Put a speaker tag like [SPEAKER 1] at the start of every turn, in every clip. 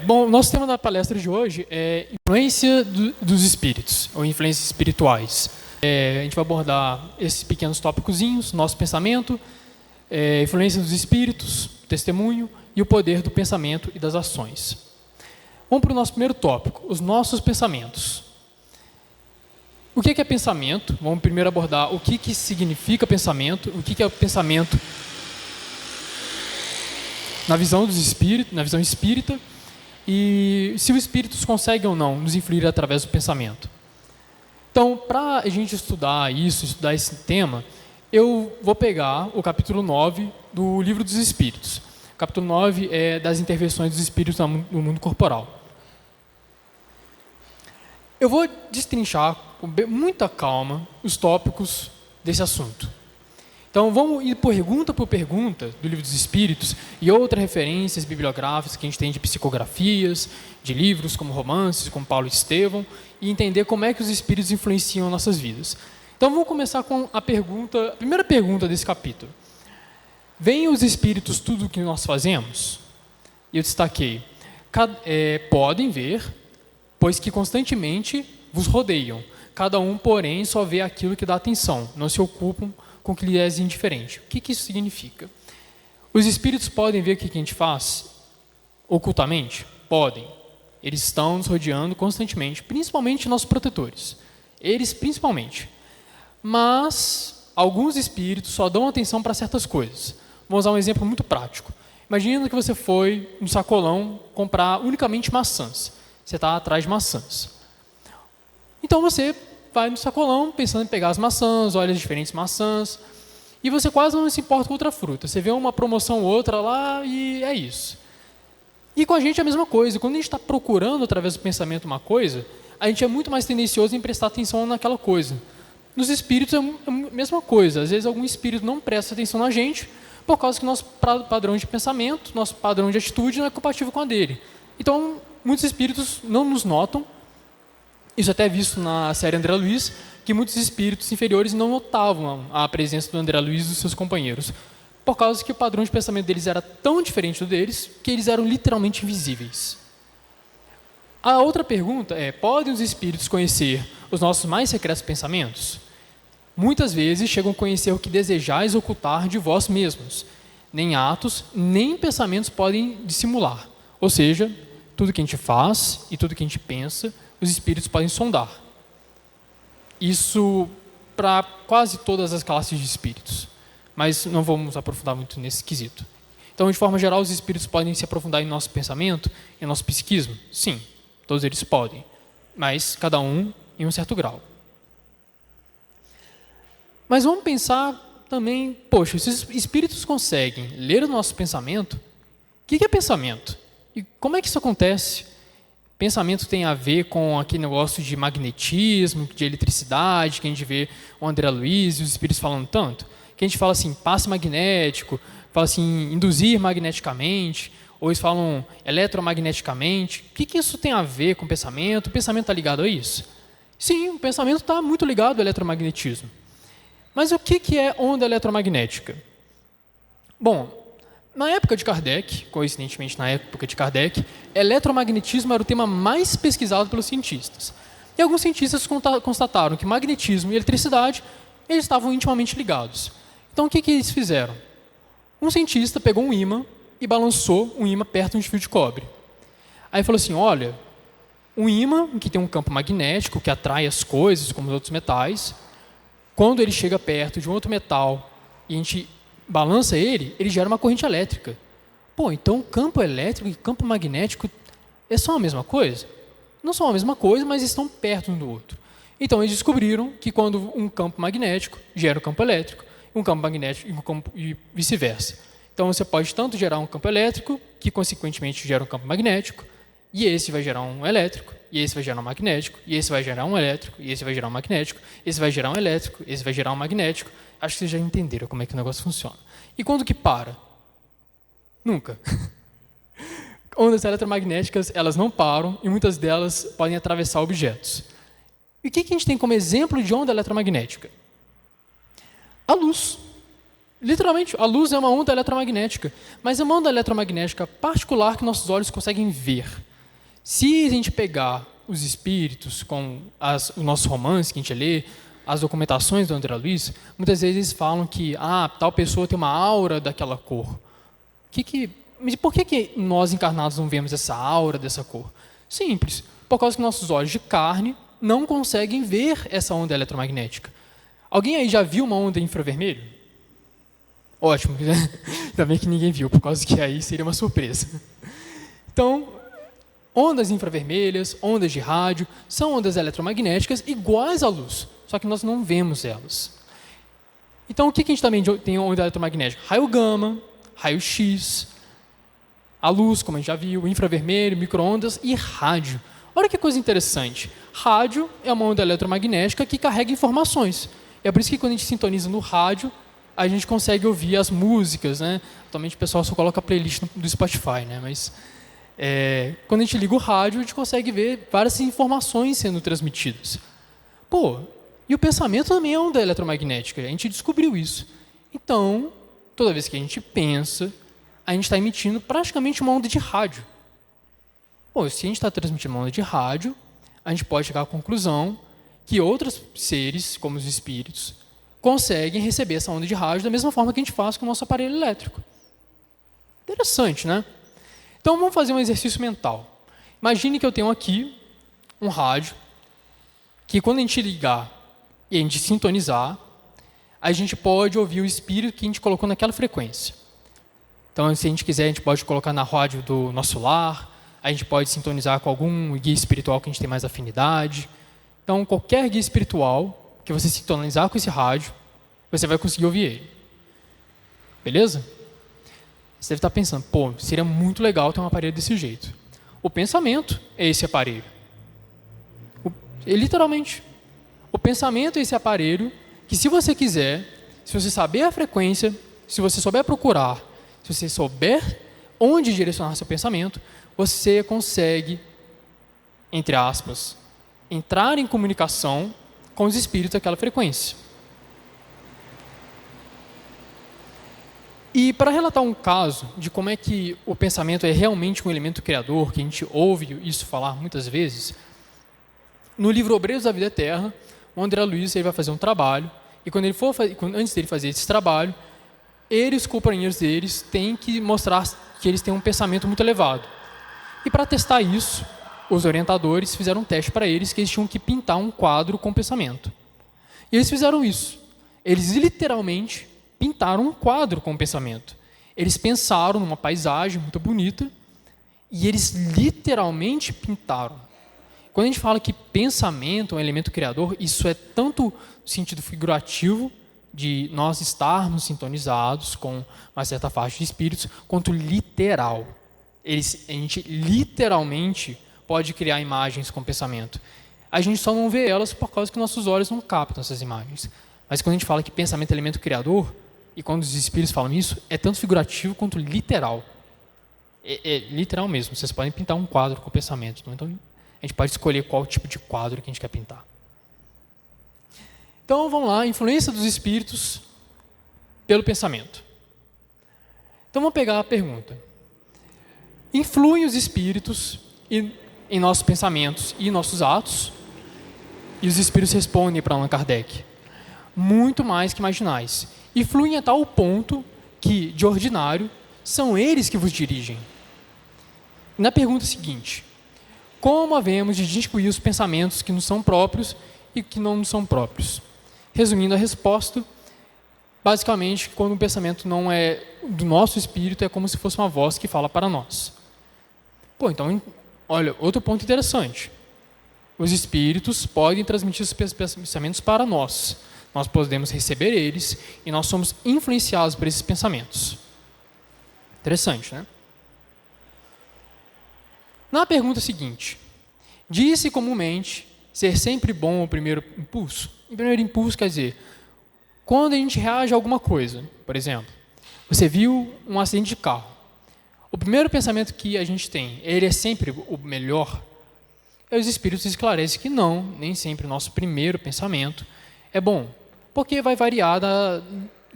[SPEAKER 1] Bom, nosso tema da palestra de hoje é influência dos espíritos, ou influências espirituais. A gente vai abordar esses pequenos tópicozinhos, nosso pensamento, influência dos espíritos, testemunho e o poder do pensamento e das ações. Vamos para o nosso primeiro tópico, os nossos pensamentos. O que é pensamento? Vamos primeiro abordar o que significa pensamento, o que é o pensamento na visão dos espíritos, na visão espírita, e se os espíritos conseguem ou não nos influir através do pensamento. Então, para a gente estudar esse tema, eu vou pegar o capítulo 9 do Livro dos Espíritos. O capítulo 9 é das intervenções dos espíritos no mundo corporal. Eu vou destrinchar com muita calma os tópicos desse assunto. Então, vamos ir pergunta por pergunta do Livro dos Espíritos e outras referências bibliográficas que a gente tem de psicografias, de livros como romances, como Paulo e Estevão, e entender como é que os espíritos influenciam nossas vidas. Então, vamos começar com a primeira pergunta desse capítulo. Veem os espíritos tudo o que nós fazemos? E eu destaquei, podem ver, pois que constantemente vos rodeiam. Cada um, porém, só vê aquilo que dá atenção, não se ocupam com o que lhe é indiferente. O que isso significa? Os espíritos podem ver o que a gente faz ocultamente? Podem. Eles estão nos rodeando constantemente, principalmente nossos protetores. Eles, principalmente. Mas alguns espíritos só dão atenção para certas coisas. Vou usar um exemplo muito prático. Imagina que você foi no sacolão comprar unicamente maçãs. Você está atrás de maçãs. Então você vai no sacolão pensando em pegar as maçãs, olha as diferentes maçãs, e você quase não se importa com outra fruta. Você vê uma promoção ou outra lá e é isso. E com a gente é a mesma coisa. Quando a gente está procurando através do pensamento uma coisa, a gente é muito mais tendencioso em prestar atenção naquela coisa. Nos espíritos é a mesma coisa. Às vezes algum espírito não presta atenção na gente por causa que nosso padrão de pensamento, nosso padrão de atitude não é compatível com a dele. Então, muitos espíritos não nos notam. Isso até é visto na série André Luiz, que muitos espíritos inferiores não notavam a presença do André Luiz e dos seus companheiros, por causa que o padrão de pensamento deles era tão diferente do deles, que eles eram literalmente invisíveis. A outra pergunta é, podem os espíritos conhecer os nossos mais secretos pensamentos? Muitas vezes chegam a conhecer o que desejais ocultar de vós mesmos. Nem atos, nem pensamentos podem dissimular. Ou seja, tudo que a gente faz e tudo que a gente pensa, os espíritos podem sondar. Isso para quase todas as classes de espíritos. Mas não vamos aprofundar muito nesse quesito. Então, de forma geral, os espíritos podem se aprofundar em nosso pensamento, em nosso psiquismo? Sim, todos eles podem. Mas cada um em um certo grau. Mas vamos pensar também, poxa, se os espíritos conseguem ler o nosso pensamento, o que é pensamento? E como é que isso acontece? Pensamento tem a ver com aquele negócio de magnetismo, de eletricidade, que a gente vê o André Luiz e os espíritos falando tanto, que a gente fala assim, passe magnético, fala assim, induzir magneticamente, ou eles falam eletromagneticamente. O que isso tem a ver com pensamento? O pensamento está ligado a isso? Sim, o pensamento está muito ligado ao eletromagnetismo. Mas o que é onda eletromagnética? Bom, na época de Kardec, coincidentemente na época de Kardec, eletromagnetismo era o tema mais pesquisado pelos cientistas. E alguns cientistas constataram que magnetismo e eletricidade eles estavam intimamente ligados. Então, o que eles fizeram? Um cientista pegou um ímã e balançou um ímã perto de um fio de cobre. Aí falou assim, olha, um ímã que tem um campo magnético que atrai as coisas, como os outros metais, quando ele chega perto de um outro metal e a gente balança ele gera uma corrente elétrica. Pô, então campo elétrico e campo magnético são a mesma coisa? Não são a mesma coisa, mas estão perto um do outro. Então eles descobriram que quando um campo magnético gera um campo elétrico, um campo magnético e vice-versa. Então você pode tanto gerar um campo elétrico, que consequentemente gera um campo magnético, e esse vai gerar um elétrico, e esse vai gerar um magnético, e esse vai gerar um elétrico, e esse vai gerar um magnético, esse vai gerar um elétrico, esse vai gerar um magnético. Acho que vocês já entenderam como é que o negócio funciona. E quando que para? Nunca. Ondas eletromagnéticas, elas não param e muitas delas podem atravessar objetos. E o que a gente tem como exemplo de onda eletromagnética? A luz. Literalmente, a luz é uma onda eletromagnética, mas é uma onda eletromagnética particular que nossos olhos conseguem ver. Se a gente pegar os espíritos, com os nossos romances que a gente lê, as documentações do André Luiz, muitas vezes eles falam que tal pessoa tem uma aura daquela cor. Mas por que nós encarnados não vemos essa aura dessa cor? Simples, por causa que nossos olhos de carne não conseguem ver essa onda eletromagnética. Alguém aí já viu uma onda infravermelho? Ótimo, ainda bem que ninguém viu, por causa que aí seria uma surpresa. Então, ondas infravermelhas, ondas de rádio, são ondas eletromagnéticas iguais à luz, só que nós não vemos elas. Então, o que a gente também tem onda eletromagnética? Raio gama, raio X, a luz, como a gente já viu, infravermelho, micro-ondas e rádio. Olha que coisa interessante. Rádio é uma onda eletromagnética que carrega informações. É por isso que quando a gente sintoniza no rádio, a gente consegue ouvir as músicas, né? Atualmente o pessoal só coloca a playlist do Spotify, né? Mas quando a gente liga o rádio, a gente consegue ver várias informações sendo transmitidas. E o pensamento também é onda eletromagnética. A gente descobriu isso. Então, toda vez que a gente pensa, a gente está emitindo praticamente uma onda de rádio. Se a gente está transmitindo uma onda de rádio, a gente pode chegar à conclusão que outros seres, como os espíritos, conseguem receber essa onda de rádio da mesma forma que a gente faz com o nosso aparelho elétrico. Interessante, né? Então, vamos fazer um exercício mental. Imagine que eu tenho aqui um rádio, que quando a gente ligar e a gente sintonizar, a gente pode ouvir o espírito que a gente colocou naquela frequência. Então, se a gente quiser, a gente pode colocar na rádio do nosso lar, a gente pode sintonizar com algum guia espiritual que a gente tem mais afinidade. Então, qualquer guia espiritual que você sintonizar com esse rádio, você vai conseguir ouvir ele. Beleza? Você deve estar pensando, seria muito legal ter um aparelho desse jeito. O pensamento é esse aparelho. Literalmente. O pensamento é esse aparelho que, se você quiser, se você saber a frequência, se você souber procurar, se você souber onde direcionar seu pensamento, você consegue, entre aspas, entrar em comunicação com os espíritos daquela frequência. E para relatar um caso de como é que o pensamento é realmente um elemento criador, que a gente ouve isso falar muitas vezes, no livro Obreiros da Vida Eterna, o André Luiz vai fazer um trabalho, e antes dele fazer esse trabalho, ele e os companheiros deles têm que mostrar que eles têm um pensamento muito elevado. E para testar isso, os orientadores fizeram um teste para eles, que eles tinham que pintar um quadro com pensamento. E eles fizeram isso. Eles literalmente pintaram um quadro com pensamento. Eles pensaram numa paisagem muito bonita e eles literalmente pintaram. Quando a gente fala que pensamento é um elemento criador, isso é tanto no sentido figurativo, de nós estarmos sintonizados com uma certa faixa de espíritos, quanto literal. A gente literalmente pode criar imagens com pensamento. A gente só não vê elas por causa que nossos olhos não captam essas imagens. Mas quando a gente fala que pensamento é elemento criador, e quando os espíritos falam isso, é tanto figurativo quanto literal. É literal mesmo. Vocês podem pintar um quadro com pensamento. Então, a gente pode escolher qual tipo de quadro que a gente quer pintar. Então, vamos lá. Influência dos espíritos pelo pensamento. Então, vamos pegar a pergunta. Influem os espíritos em nossos pensamentos e nossos atos? E os espíritos respondem para Allan Kardec. Muito mais que marginais. Influem a tal ponto que, de ordinário, são eles que vos dirigem. Na pergunta seguinte, como havemos de distinguir os pensamentos que nos são próprios e que não nos são próprios? Resumindo a resposta, basicamente, quando um pensamento não é do nosso espírito, é como se fosse uma voz que fala para nós. Então, olha, outro ponto interessante. Os espíritos podem transmitir os pensamentos para nós. Nós podemos receber eles e nós somos influenciados por esses pensamentos. Interessante, né? Na pergunta seguinte, diz-se comumente ser sempre bom o primeiro impulso? O primeiro impulso quer dizer, quando a gente reage a alguma coisa, por exemplo, você viu um acidente de carro. O primeiro pensamento que a gente tem, ele é sempre o melhor? E os espíritos esclarecem que não, nem sempre o nosso primeiro pensamento é bom, porque vai variar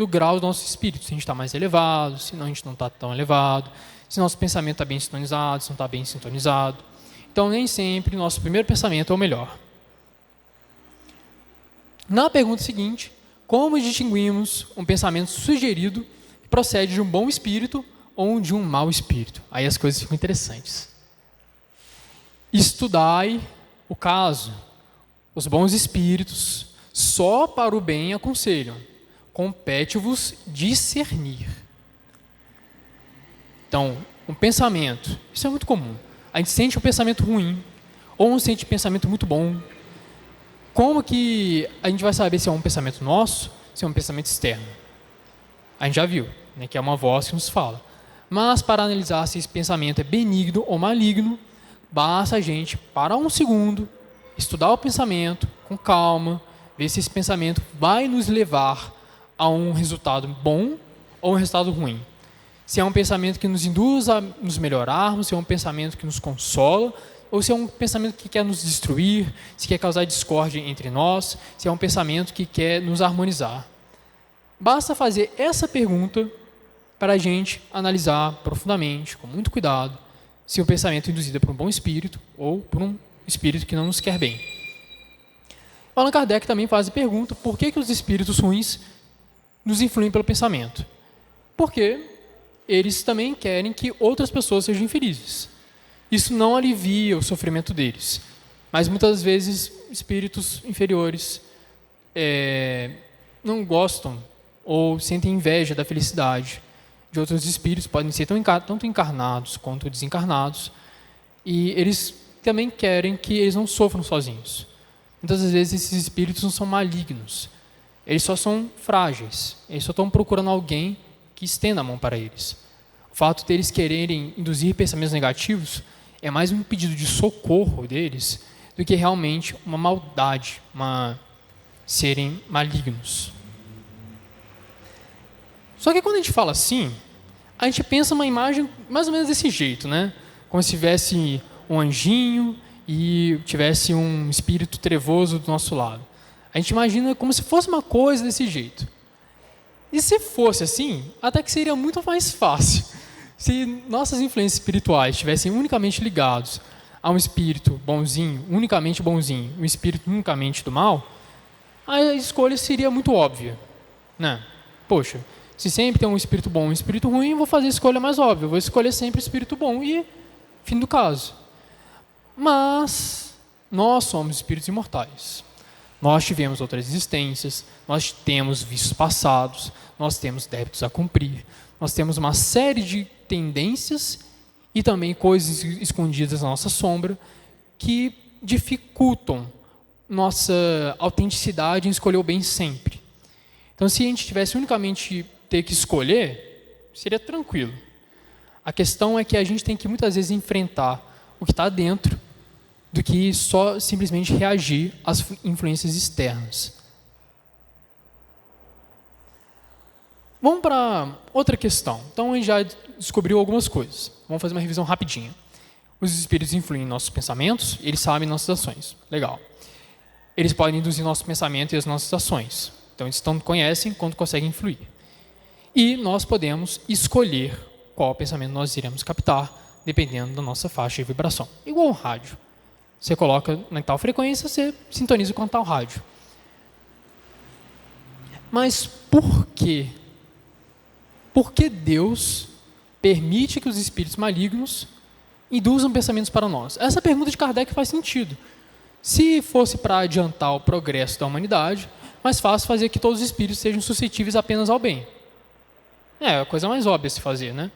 [SPEAKER 1] do grau do nosso espírito, se a gente está mais elevado, se não, a gente não está tão elevado, se nosso pensamento está bem sintonizado, se não está bem sintonizado. Então, nem sempre nosso primeiro pensamento é o melhor. Na pergunta seguinte, como distinguimos um pensamento sugerido que procede de um bom espírito ou de um mau espírito? Aí as coisas ficam interessantes. Estudai o caso. Os bons espíritos só para o bem aconselham. Compete-vos discernir. Então, um pensamento, isso é muito comum. A gente sente um pensamento ruim, ou sente um pensamento muito bom. Como que a gente vai saber se é um pensamento nosso, se é um pensamento externo? A gente já viu, né, que é uma voz que nos fala. Mas para analisar se esse pensamento é benigno ou maligno, basta a gente parar um segundo, estudar o pensamento com calma, ver se esse pensamento vai nos levar a um resultado bom ou um resultado ruim. Se é um pensamento que nos induz a nos melhorarmos, se é um pensamento que nos consola, ou se é um pensamento que quer nos destruir, se quer causar discórdia entre nós, se é um pensamento que quer nos harmonizar. Basta fazer essa pergunta para a gente analisar profundamente, com muito cuidado, se o pensamento é induzido por um bom espírito ou por um espírito que não nos quer bem. Allan Kardec também faz a pergunta: por que os espíritos ruins nos influem pelo pensamento? Porque eles também querem que outras pessoas sejam infelizes. Isso não alivia o sofrimento deles, mas muitas vezes espíritos inferiores não gostam ou sentem inveja da felicidade de outros espíritos, podem ser tanto encarnados quanto desencarnados, e eles também querem que eles não sofram sozinhos. Muitas vezes esses espíritos não são malignos, eles só são frágeis, eles só estão procurando alguém que estenda a mão para eles. O fato de eles quererem induzir pensamentos negativos é mais um pedido de socorro deles do que realmente uma maldade, serem malignos. Só que quando a gente fala assim, a gente pensa uma imagem mais ou menos desse jeito, né? Como se tivesse um anjinho e tivesse um espírito trevoso do nosso lado. A gente imagina como se fosse uma coisa desse jeito. E se fosse assim, até que seria muito mais fácil. Se nossas influências espirituais estivessem unicamente ligados a um espírito bonzinho, unicamente bonzinho, um espírito unicamente do mal, a escolha seria muito óbvia, né? Poxa, se sempre tem um espírito bom e um espírito ruim, eu vou fazer a escolha mais óbvia, eu vou escolher sempre o espírito bom e fim do caso. Mas nós somos espíritos imortais. Nós tivemos outras existências, nós temos vícios passados, nós temos débitos a cumprir, nós temos uma série de tendências e também coisas escondidas na nossa sombra que dificultam nossa autenticidade em escolher o bem sempre. Então, se a gente tivesse unicamente ter que escolher, seria tranquilo. A questão é que a gente tem que muitas vezes enfrentar o que está dentro do que só simplesmente reagir às influências externas. Vamos para outra questão. Então, a gente já descobriu algumas coisas. Vamos fazer uma revisão rapidinha. Os espíritos influem em nossos pensamentos, eles sabem nossas ações. Legal. Eles podem induzir nosso pensamento e as nossas ações. Então, eles tanto conhecem quanto conseguem influir. E nós podemos escolher qual pensamento nós iremos captar, dependendo da nossa faixa de vibração. Igual um rádio. Você coloca na tal frequência, você sintoniza com a tal rádio. Mas por quê? Por que Deus permite que os espíritos malignos induzam pensamentos para nós? Essa pergunta de Kardec faz sentido. Se fosse para adiantar o progresso da humanidade, mais fácil fazer que todos os espíritos sejam suscetíveis apenas ao bem. É a coisa mais óbvia a se fazer, né?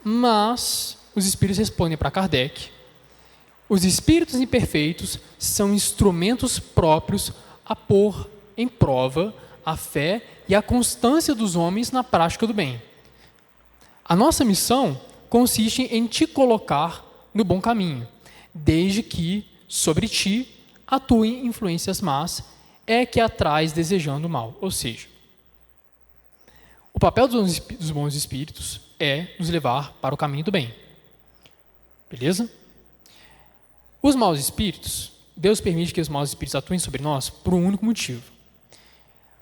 [SPEAKER 1] Mas os espíritos respondem para Kardec: os espíritos imperfeitos são instrumentos próprios a pôr em prova a fé e a constância dos homens na prática do bem. A nossa missão consiste em te colocar no bom caminho, desde que, sobre ti, atuem influências más, é que atrás desejando o mal. Ou seja, o papel dos bons espíritos é nos levar para o caminho do bem. Beleza? Os maus espíritos, Deus permite que os maus espíritos atuem sobre nós por um único motivo.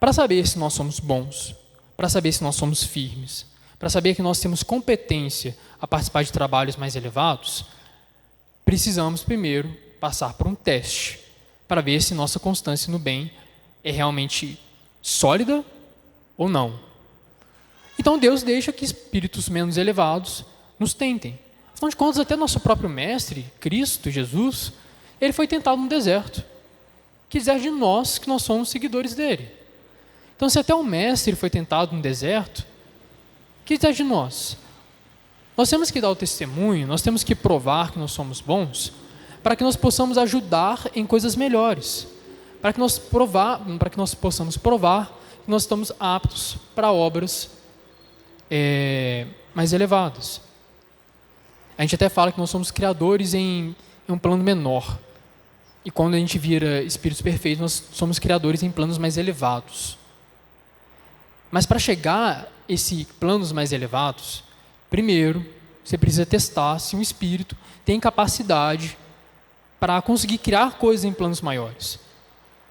[SPEAKER 1] Para saber se nós somos bons, para saber se nós somos firmes, para saber que nós temos competência a participar de trabalhos mais elevados, precisamos primeiro passar por um teste para ver se nossa constância no bem é realmente sólida ou não. Então Deus deixa que espíritos menos elevados nos tentem. Afinal de contas, até nosso próprio Mestre, Cristo, Jesus, ele foi tentado no deserto. Quiser de nós que nós somos seguidores dele. Então, se até o Mestre foi tentado no deserto, quiser de nós. Nós temos que dar o testemunho, nós temos que provar que nós somos bons, para que nós possamos ajudar em coisas melhores, para que nós possamos provar que nós estamos aptos para obras mais elevadas. A gente até fala que nós somos criadores em um plano menor. E quando a gente vira espíritos perfeitos, nós somos criadores em planos mais elevados. Mas para chegar a esses planos mais elevados, primeiro, você precisa testar se um espírito tem capacidade para conseguir criar coisas em planos maiores.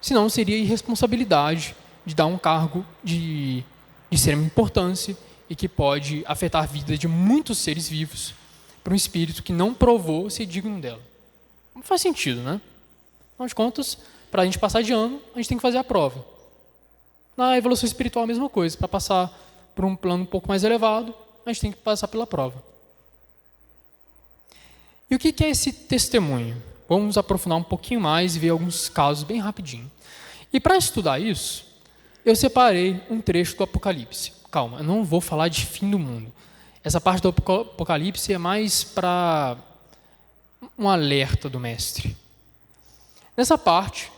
[SPEAKER 1] Senão, seria irresponsabilidade de dar um cargo de extrema importância e que pode afetar a vida de muitos seres vivos para um espírito que não provou ser digno dela. Não faz sentido, né? Afinal de contas, para a gente passar de ano, a gente tem que fazer a prova. Na evolução espiritual, a mesma coisa. Para passar por um plano um pouco mais elevado, a gente tem que passar pela prova. E o que é esse testemunho? Vamos aprofundar um pouquinho mais e ver alguns casos bem rapidinho. E para estudar isso, eu separei um trecho do Apocalipse. Calma, eu não vou falar de fim do mundo. Essa parte do Apocalipse é mais para um alerta do Mestre. Nessa parte,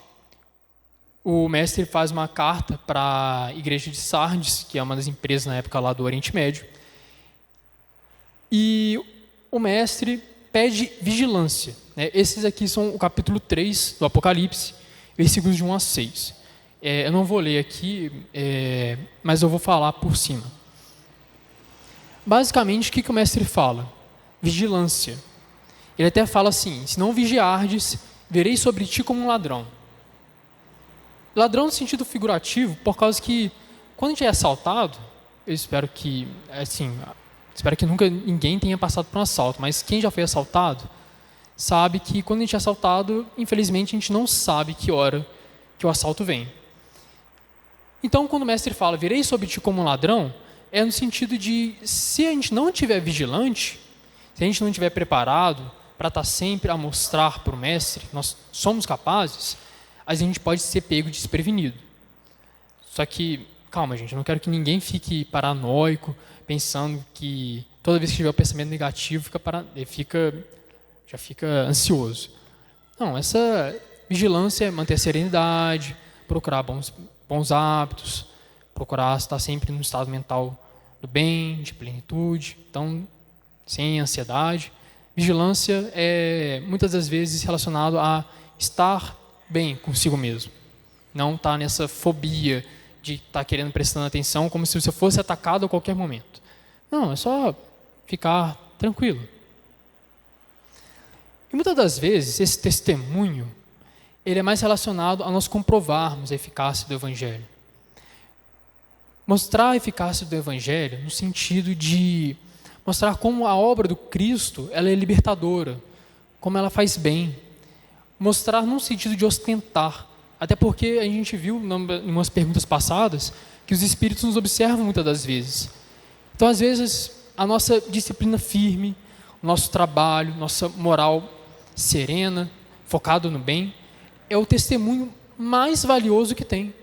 [SPEAKER 1] o Mestre faz uma carta para a igreja de Sardes, que é uma das empresas na época lá do Oriente Médio, e o Mestre pede vigilância. Esses aqui são o capítulo 3 do Apocalipse, versículos de 1 a 6. Eu não vou ler aqui, mas eu vou falar por cima. Basicamente, o que o Mestre fala? Vigilância. Ele até fala assim: se não vigiardes, verei sobre ti como um ladrão. Ladrão no sentido figurativo, por causa que, quando a gente é assaltado, eu espero que nunca ninguém tenha passado por um assalto, mas quem já foi assaltado, sabe que quando a gente é assaltado, infelizmente a gente não sabe que hora que o assalto vem. Então, quando o Mestre fala, verei sobre ti como um ladrão, é no sentido de, se a gente não estiver vigilante, se a gente não estiver preparado para estar sempre a mostrar para o Mestre que nós somos capazes, a gente pode ser pego desprevenido. Só que, calma gente, eu não quero que ninguém fique paranoico, pensando que toda vez que tiver o pensamento negativo, já fica ansioso. Não, essa vigilância é manter a serenidade, procurar bons hábitos, procurar estar sempre num estado mental do bem, de plenitude, então, sem ansiedade. Vigilância é, muitas das vezes, relacionado a estar bem consigo mesmo. Não estar nessa fobia de estar querendo prestando atenção como se você fosse atacado a qualquer momento. Não, é só ficar tranquilo. E muitas das vezes, esse testemunho, ele é mais relacionado a nós comprovarmos a eficácia do Evangelho. Mostrar a eficácia do Evangelho no sentido de mostrar como a obra do Cristo ela é libertadora, como ela faz bem. Mostrar no sentido de ostentar, até porque a gente viu em umas perguntas passadas que os Espíritos nos observam muitas das vezes. Então, às vezes, a nossa disciplina firme, o nosso trabalho, nossa moral serena, focado no bem, é o testemunho mais valioso que tem.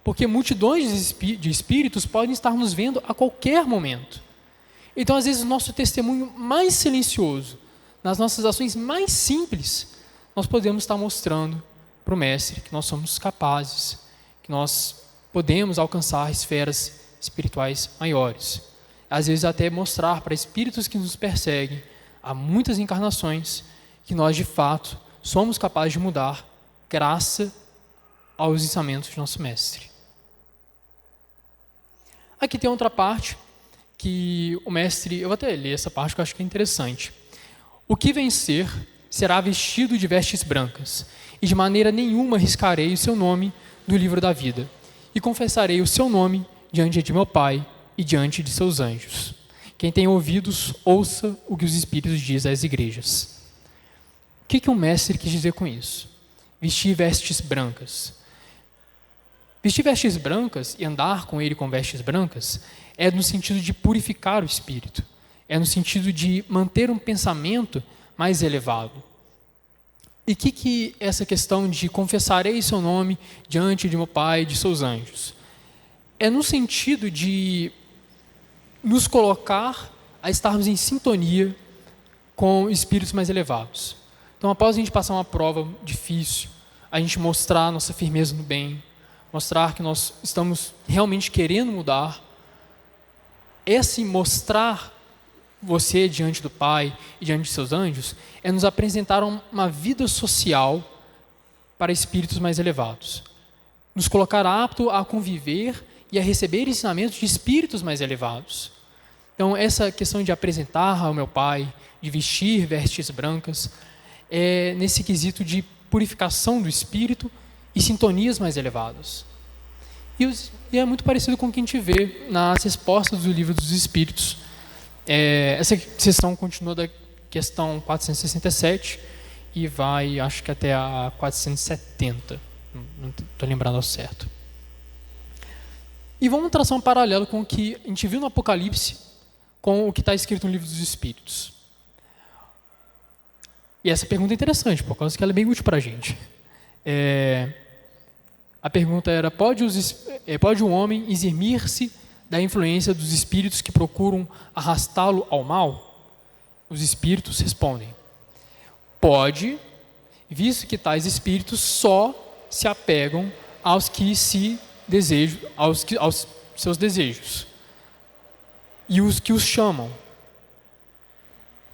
[SPEAKER 1] Porque multidões de espíritos podem estar nos vendo a qualquer momento. Então, às vezes, o nosso testemunho mais silencioso, nas nossas ações mais simples, nós podemos estar mostrando para o Mestre que nós somos capazes, que nós podemos alcançar esferas espirituais maiores. Às vezes, até mostrar para espíritos que nos perseguem há muitas encarnações que nós, de fato, somos capazes de mudar graças aos ensinamentos de nosso Mestre. Aqui tem outra parte que o Mestre, eu vou até ler essa parte que eu acho que é interessante. O que vencer será vestido de vestes brancas, e de maneira nenhuma riscarei o seu nome do livro da vida, e confessarei o seu nome diante de meu Pai e diante de seus anjos. Quem tem ouvidos, ouça o que os Espíritos dizem às igrejas. O que o mestre quis dizer com isso? Vestir vestes brancas. Vestir vestes brancas e andar com ele com vestes brancas é no sentido de purificar o espírito. É no sentido de manter um pensamento mais elevado. E o que essa questão de confessarei seu nome diante de meu Pai e de seus anjos? É no sentido de nos colocar a estarmos em sintonia com espíritos mais elevados. Então, após a gente passar uma prova difícil, a gente mostrar nossa firmeza no bem, mostrar que nós estamos realmente querendo mudar, esse mostrar você diante do Pai e diante de seus anjos é nos apresentar uma vida social para espíritos mais elevados. Nos colocar apto a conviver e a receber ensinamentos de espíritos mais elevados. Então, essa questão de apresentar ao meu Pai, de vestir vestes brancas, é nesse quesito de purificação do espírito e sintonias mais elevadas. E é muito parecido com o que a gente vê nas respostas do Livro dos Espíritos. Essa sessão continua da questão 467 e vai, acho que até a 470. Não estou lembrando ao certo. E vamos traçar um paralelo com o que a gente viu no Apocalipse com o que está escrito no Livro dos Espíritos. E essa pergunta é interessante, por causa que ela é bem útil para a gente. A pergunta era, pode um homem eximir-se da influência dos espíritos que procuram arrastá-lo ao mal? Os espíritos respondem, pode, visto que tais espíritos só se apegam aos que se desejam, aos seus desejos. E os que os chamam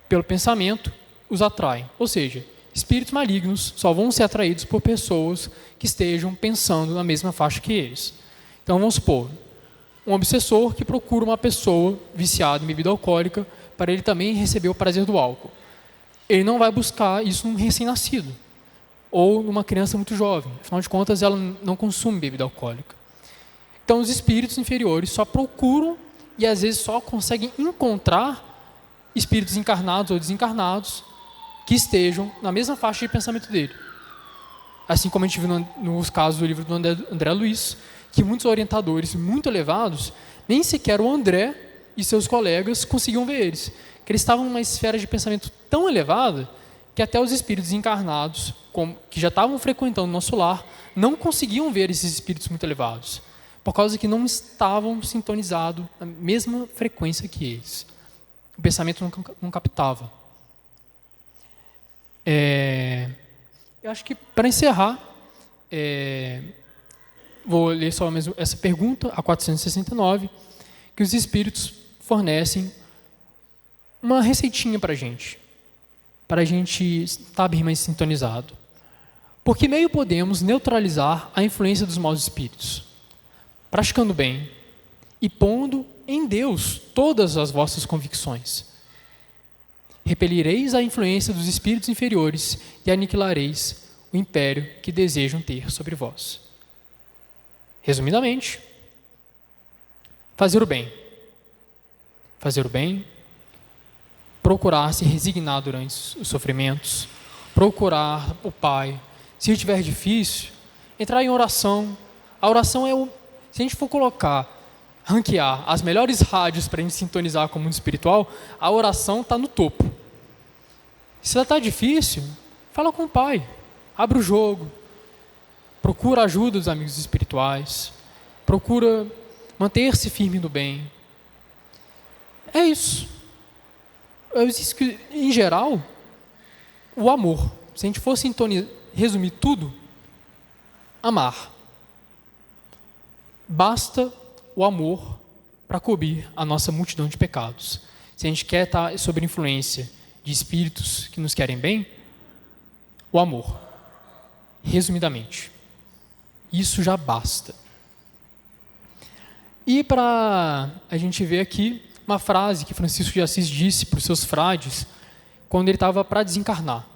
[SPEAKER 1] pelo pensamento os atraem. Ou seja, espíritos malignos só vão ser atraídos por pessoas que estejam pensando na mesma faixa que eles. Então, vamos supor, um obsessor que procura uma pessoa viciada em bebida alcoólica para ele também receber o prazer do álcool. Ele não vai buscar isso num recém-nascido ou numa criança muito jovem. Afinal de contas, ela não consome bebida alcoólica. Então, os espíritos inferiores só procuram e, às vezes, só conseguem encontrar espíritos encarnados ou desencarnados que estejam na mesma faixa de pensamento dele. Assim como a gente viu nos casos do livro do André Luiz, que muitos orientadores muito elevados, nem sequer o André e seus colegas conseguiam ver eles. Que eles estavam numa esfera de pensamento tão elevada que até os espíritos encarnados, que já estavam frequentando o nosso lar, não conseguiam ver esses espíritos muito elevados, por causa que não estavam sintonizados na mesma frequência que eles. O pensamento não captava. Eu acho que, para encerrar, vou ler só mesmo essa pergunta, a 469, que os espíritos fornecem uma receitinha para a gente estar bem mais sintonizado. Por que meio podemos neutralizar a influência dos maus espíritos? Praticando bem e pondo em Deus todas as vossas convicções. Repelireis a influência dos espíritos inferiores e aniquilareis o império que desejam ter sobre vós. Resumidamente, fazer o bem. Fazer o bem, procurar se resignar durante os sofrimentos, procurar o Pai. Se estiver difícil, entrar em oração. A oração se a gente for ranquear as melhores rádios para a gente sintonizar com o mundo espiritual, a oração está no topo. Se ela está difícil, fala com o Pai, abre o jogo, procura a ajuda dos amigos espirituais, procura manter-se firme no bem. É isso. Eu disse que, em geral, o amor, se a gente for resumir tudo, amar. Basta o amor para cobrir a nossa multidão de pecados. Se a gente quer estar sob influência de espíritos que nos querem bem, o amor. Resumidamente. Isso já basta. E para a gente ver aqui uma frase que Francisco de Assis disse para os seus frades quando ele estava para desencarnar.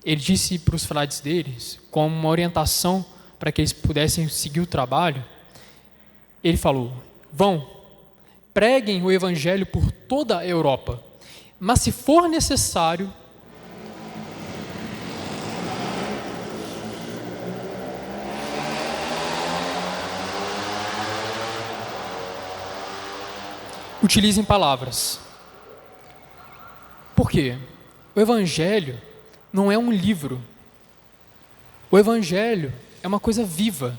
[SPEAKER 1] Ele disse para os frades deles, como uma orientação para que eles pudessem seguir o trabalho, ele falou: vão, preguem o evangelho por toda a Europa, mas se for necessário, utilizem palavras. Por quê? O evangelho não é um livro. O evangelho é uma coisa viva.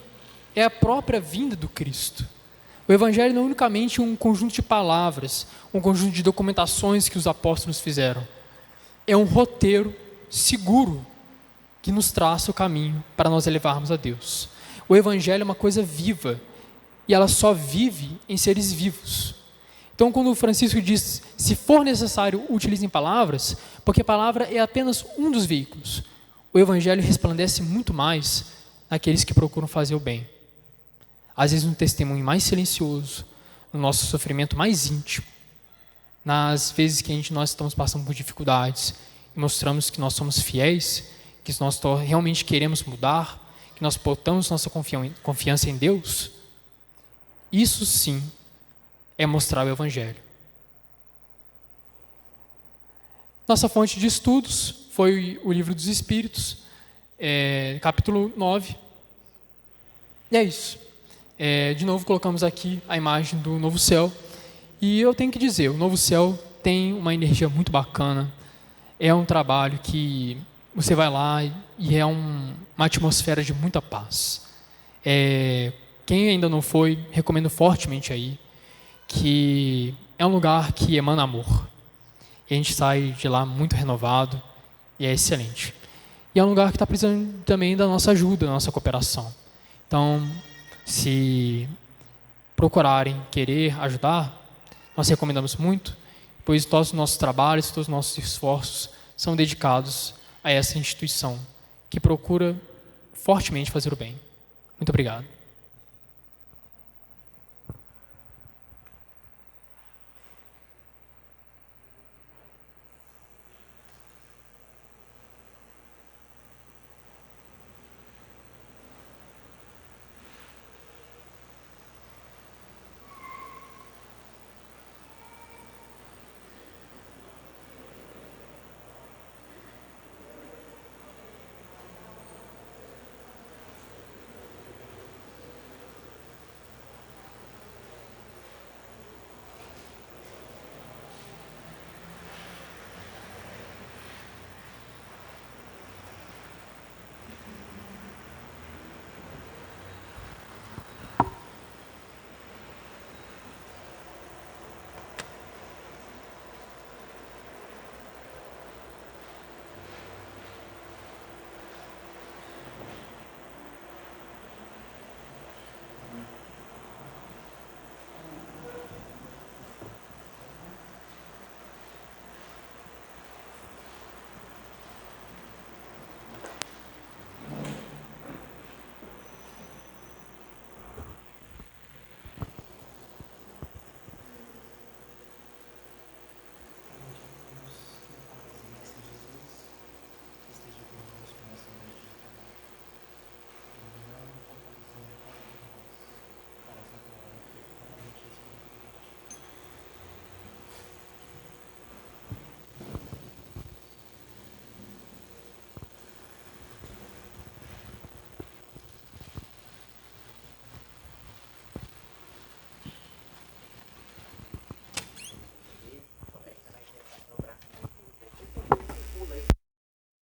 [SPEAKER 1] É a própria vinda do Cristo. O evangelho não é unicamente um conjunto de palavras, um conjunto de documentações que os apóstolos fizeram. É um roteiro seguro que nos traça o caminho para nós elevarmos a Deus. O evangelho é uma coisa viva e ela só vive em seres vivos. Então, quando o Francisco diz, se for necessário, utilizem palavras, porque a palavra é apenas um dos veículos. O evangelho resplandece muito mais naqueles que procuram fazer o bem. Às vezes, no testemunho mais silencioso, no nosso sofrimento mais íntimo, nas vezes que nós estamos passando por dificuldades e mostramos que nós somos fiéis, que nós realmente queremos mudar, que nós botamos nossa confiança em Deus, isso sim é mostrar o evangelho. Nossa fonte de estudos foi o Livro dos Espíritos, capítulo 9. E é isso. De novo, colocamos aqui a imagem do novo céu. E eu tenho que dizer, o novo céu tem uma energia muito bacana. É um trabalho que você vai lá e é uma atmosfera de muita paz. Quem ainda não foi, recomendo fortemente aí, que é um lugar que emana amor. E a gente sai de lá muito renovado e é excelente. E é um lugar que está precisando também da nossa ajuda, da nossa cooperação. Então, se procurarem querer ajudar, nós recomendamos muito, pois todos os nossos trabalhos, todos os nossos esforços são dedicados a essa instituição que procura fortemente fazer o bem. Muito obrigado.